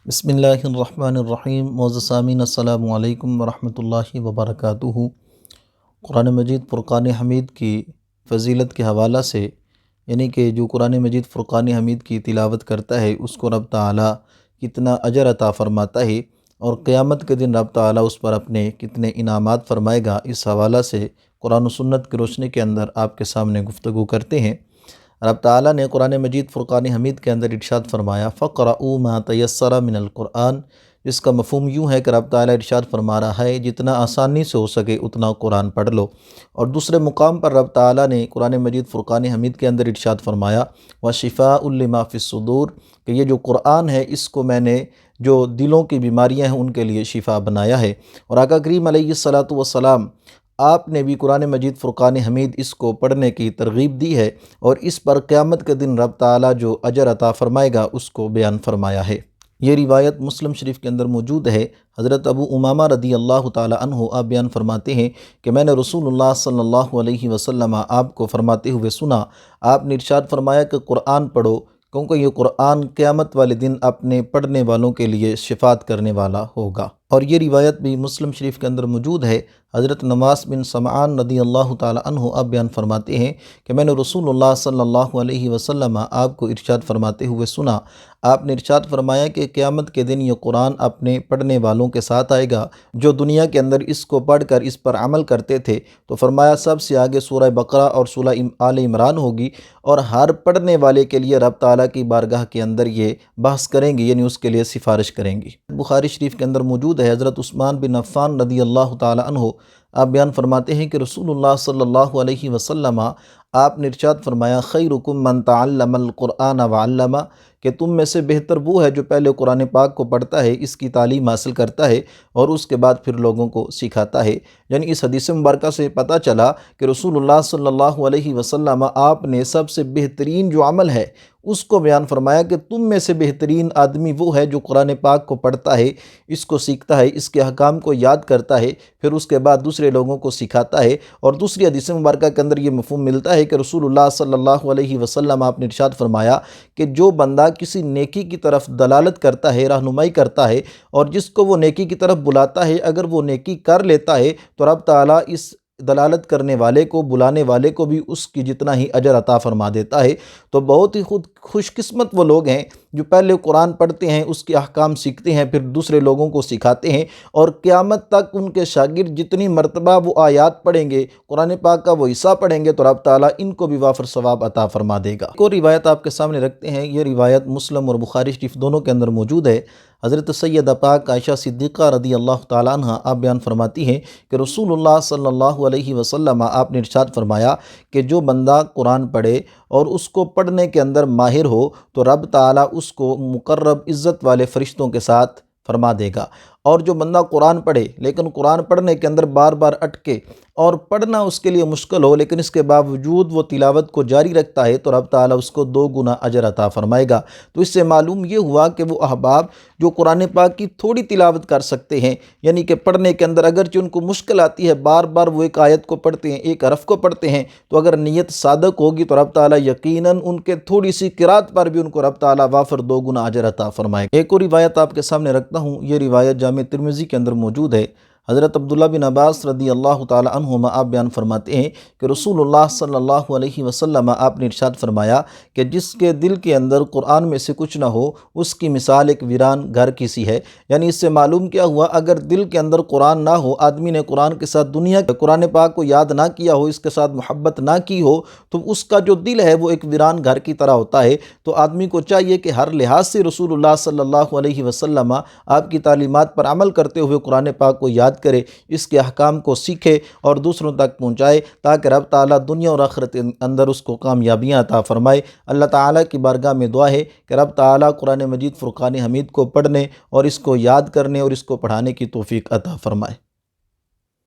بسم اللہ الرحمن الرحیم۔ معزز سامعین، السلام علیکم ورحمۃ اللہ وبرکاتہ۔ قرآن مجید فرقان حمید کی فضیلت کے حوالہ سے، یعنی کہ جو قرآن مجید فرقان حمید کی تلاوت کرتا ہے اس کو رب تعالیٰ کتنا اجر عطا فرماتا ہے، اور قیامت کے دن رب تعالیٰ اس پر اپنے کتنے انعامات فرمائے گا، اس حوالہ سے قرآن و سنت کی روشنی کے اندر آپ کے سامنے گفتگو کرتے ہیں۔ رب تعالیٰ نے قرآن مجید فرقان حمید کے اندر ارشاد فرمایا فَقْرَؤُوا مَا تَيَسَّرَ مِنَ الْقُرْآنِ، جس کا مفہوم یوں ہے کہ رب تعالیٰ ارشاد فرما رہا ہے جتنا آسانی سے ہو سکے اتنا قرآن پڑھ لو۔ اور دوسرے مقام پر رب تعالیٰ نے قرآن مجید فرقان حمید کے اندر ارشاد فرمایا وَشِفَاءٌ لِمَا فِي الصُّدُورِ، کہ یہ جو قرآن ہے اس کو میں نے جو دلوں کی بیماریاں ہیں ان کے لیے شفا بنایا ہے۔ اور آقا کریم علیہ الصلاۃ والسلام آپ نے بھی قرآن مجید فرقان حمید اس کو پڑھنے کی ترغیب دی ہے، اور اس پر قیامت کے دن رب تعالیٰ جو اجر عطا فرمائے گا اس کو بیان فرمایا ہے۔ یہ روایت مسلم شریف کے اندر موجود ہے۔ حضرت ابو امامہ رضی اللہ تعالی عنہ آپ بیان فرماتے ہیں کہ میں نے رسول اللہ صلی اللہ علیہ وسلم آپ کو فرماتے ہوئے سنا، آپ نے ارشاد فرمایا کہ قرآن پڑھو، کیونکہ یہ قرآن قیامت والے دن اپنے پڑھنے والوں کے لیے شفاعت کرنے والا ہوگا۔ اور یہ روایت بھی مسلم شریف کے اندر موجود ہے۔ حضرت نواس بن سمعان رضی اللہ تعالی عنہ آپ بیان فرماتے ہیں کہ میں نے رسول اللہ صلی اللہ علیہ وسلم آپ کو ارشاد فرماتے ہوئے سنا، آپ نے ارشاد فرمایا کہ قیامت کے دن یہ قرآن اپنے پڑھنے والوں کے ساتھ آئے گا جو دنیا کے اندر اس کو پڑھ کر اس پر عمل کرتے تھے، تو فرمایا سب سے آگے سورہ بقرہ اور سورہ آل عمران ہوگی، اور ہر پڑھنے والے کے لیے رب تعالیٰ کی بارگاہ کے اندر یہ بحث کریں گی، یعنی اس کے لیے سفارش کریں گی۔ بخاری شریف کے اندر موجود ہے، حضرت عثمان بن عفان رضی اللہ تعالی عنہ آپ بیان فرماتے ہیں کہ رسول اللہ صلی اللہ علیہ وسلم آپ نے ارشاد فرمایا خیرکم من تعلم القرآن وعلمہ، کہ تم میں سے بہتر وہ ہے جو پہلے قرآن پاک کو پڑھتا ہے، اس کی تعلیم حاصل کرتا ہے، اور اس کے بعد پھر لوگوں کو سکھاتا ہے۔ یعنی اس حدیث مبارکہ سے پتہ چلا کہ رسول اللہ صلی اللہ علیہ وسلم آپ نے سب سے بہترین جو عمل ہے اس کو بیان فرمایا کہ تم میں سے بہترین آدمی وہ ہے جو قرآن پاک کو پڑھتا ہے، اس کو سیکھتا ہے، اس کے احکام کو یاد کرتا ہے، پھر اس کے بعد دوسرے لوگوں کو سکھاتا ہے۔ اور دوسری حدیث مبارکہ کے اندر یہ مفہوم ملتا ہے کہ رسول اللہ صلی اللہ علیہ وسلم آپ نے ارشاد فرمایا کہ جو بندہ کسی نیکی کی طرف دلالت کرتا ہے، رہنمائی کرتا ہے، اور جس کو وہ نیکی کی طرف بلاتا ہے، اگر وہ نیکی کر لیتا ہے تو رب تعالیٰ اس دلالت کرنے والے کو، بلانے والے کو بھی اس کی جتنا ہی اجر عطا فرما دیتا ہے۔ تو بہت ہی خوش قسمت وہ لوگ ہیں جو پہلے قرآن پڑھتے ہیں، اس کے احکام سیکھتے ہیں، پھر دوسرے لوگوں کو سکھاتے ہیں، اور قیامت تک ان کے شاگرد جتنی مرتبہ وہ آیات پڑھیں گے، قرآن پاک کا وہ حصہ پڑھیں گے، تو رب تعالیٰ ان کو بھی وافر ثواب عطا فرما دے گا۔ ایک اور روایت آپ کے سامنے رکھتے ہیں، یہ روایت مسلم اور بخاری شریف دونوں کے اندر موجود ہے۔ حضرت سیدہ پاک عائشہ صدیقہ رضی اللہ تعالیٰ عنہ آپ بیان فرماتی ہیں کہ رسول اللہ صلی اللہ علیہ وسلم آپ نے ارشاد فرمایا کہ جو بندہ قرآن پڑھے اور اس کو پڑھنے کے اندر ماہر ہو تو رب تعالیٰ اس کو مقرب عزت والے فرشتوں کے ساتھ فرما دے گا، اور جو بندہ قرآن پڑھے لیکن قرآن پڑھنے کے اندر بار بار اٹکے اور پڑھنا اس کے لیے مشکل ہو، لیکن اس کے باوجود وہ تلاوت کو جاری رکھتا ہے، تو رب تعالیٰ اس کو 2 گنا اجر عطا فرمائے گا۔ تو اس سے معلوم یہ ہوا کہ وہ احباب جو قرآن پاک کی تھوڑی تلاوت کر سکتے ہیں، یعنی کہ پڑھنے کے اندر اگرچہ ان کو مشکل آتی ہے، بار بار وہ ایک آیت کو پڑھتے ہیں، ایک حرف کو پڑھتے ہیں، تو اگر نیت صادق ہوگی تو رب تعالیٰ یقیناً ان کے تھوڑی سی قرات پر بھی ان کو رب تعالیٰ وافر 2 گنا اجر عطا فرمائے گا۔ ایک اور روایت آپ کے سامنے رکھتا ہوں، یہ روایت جامع ترمذی کے اندر موجود ہے۔ حضرت عبداللہ بن عباس رضی اللہ تعالی عنہما آپ بیان فرماتے ہیں کہ رسول اللہ صلی اللہ علیہ وسلم آپ نے ارشاد فرمایا کہ جس کے دل کے اندر قرآن میں سے کچھ نہ ہو اس کی مثال ایک ویران گھر کی سی ہے۔ یعنی اس سے معلوم کیا ہوا، اگر دل کے اندر قرآن نہ ہو، آدمی نے قرآن کے ساتھ دنیا کے قرآن پاک کو یاد نہ کیا ہو، اس کے ساتھ محبت نہ کی ہو، تو اس کا جو دل ہے وہ ایک ویران گھر کی طرح ہوتا ہے۔ تو آدمی کو چاہیے کہ ہر لحاظ سے رسول اللہ صلی اللہ علیہ وسلم آپ کی تعلیمات پر عمل کرتے ہوئے قرآن پاک کو یاد کرے، اس کے احکام کو سیکھے اور دوسروں تک پہنچائے، تاکہ رب تعالیٰ دنیا اور آخرت کے اندر اس کو کامیابیاں عطا فرمائے۔ اللہ تعالیٰ کی بارگاہ میں دعا ہے کہ رب تعالیٰ قرآن مجید فرقان حمید کو پڑھنے اور اس کو یاد کرنے اور اس کو پڑھانے کی توفیق عطا فرمائے۔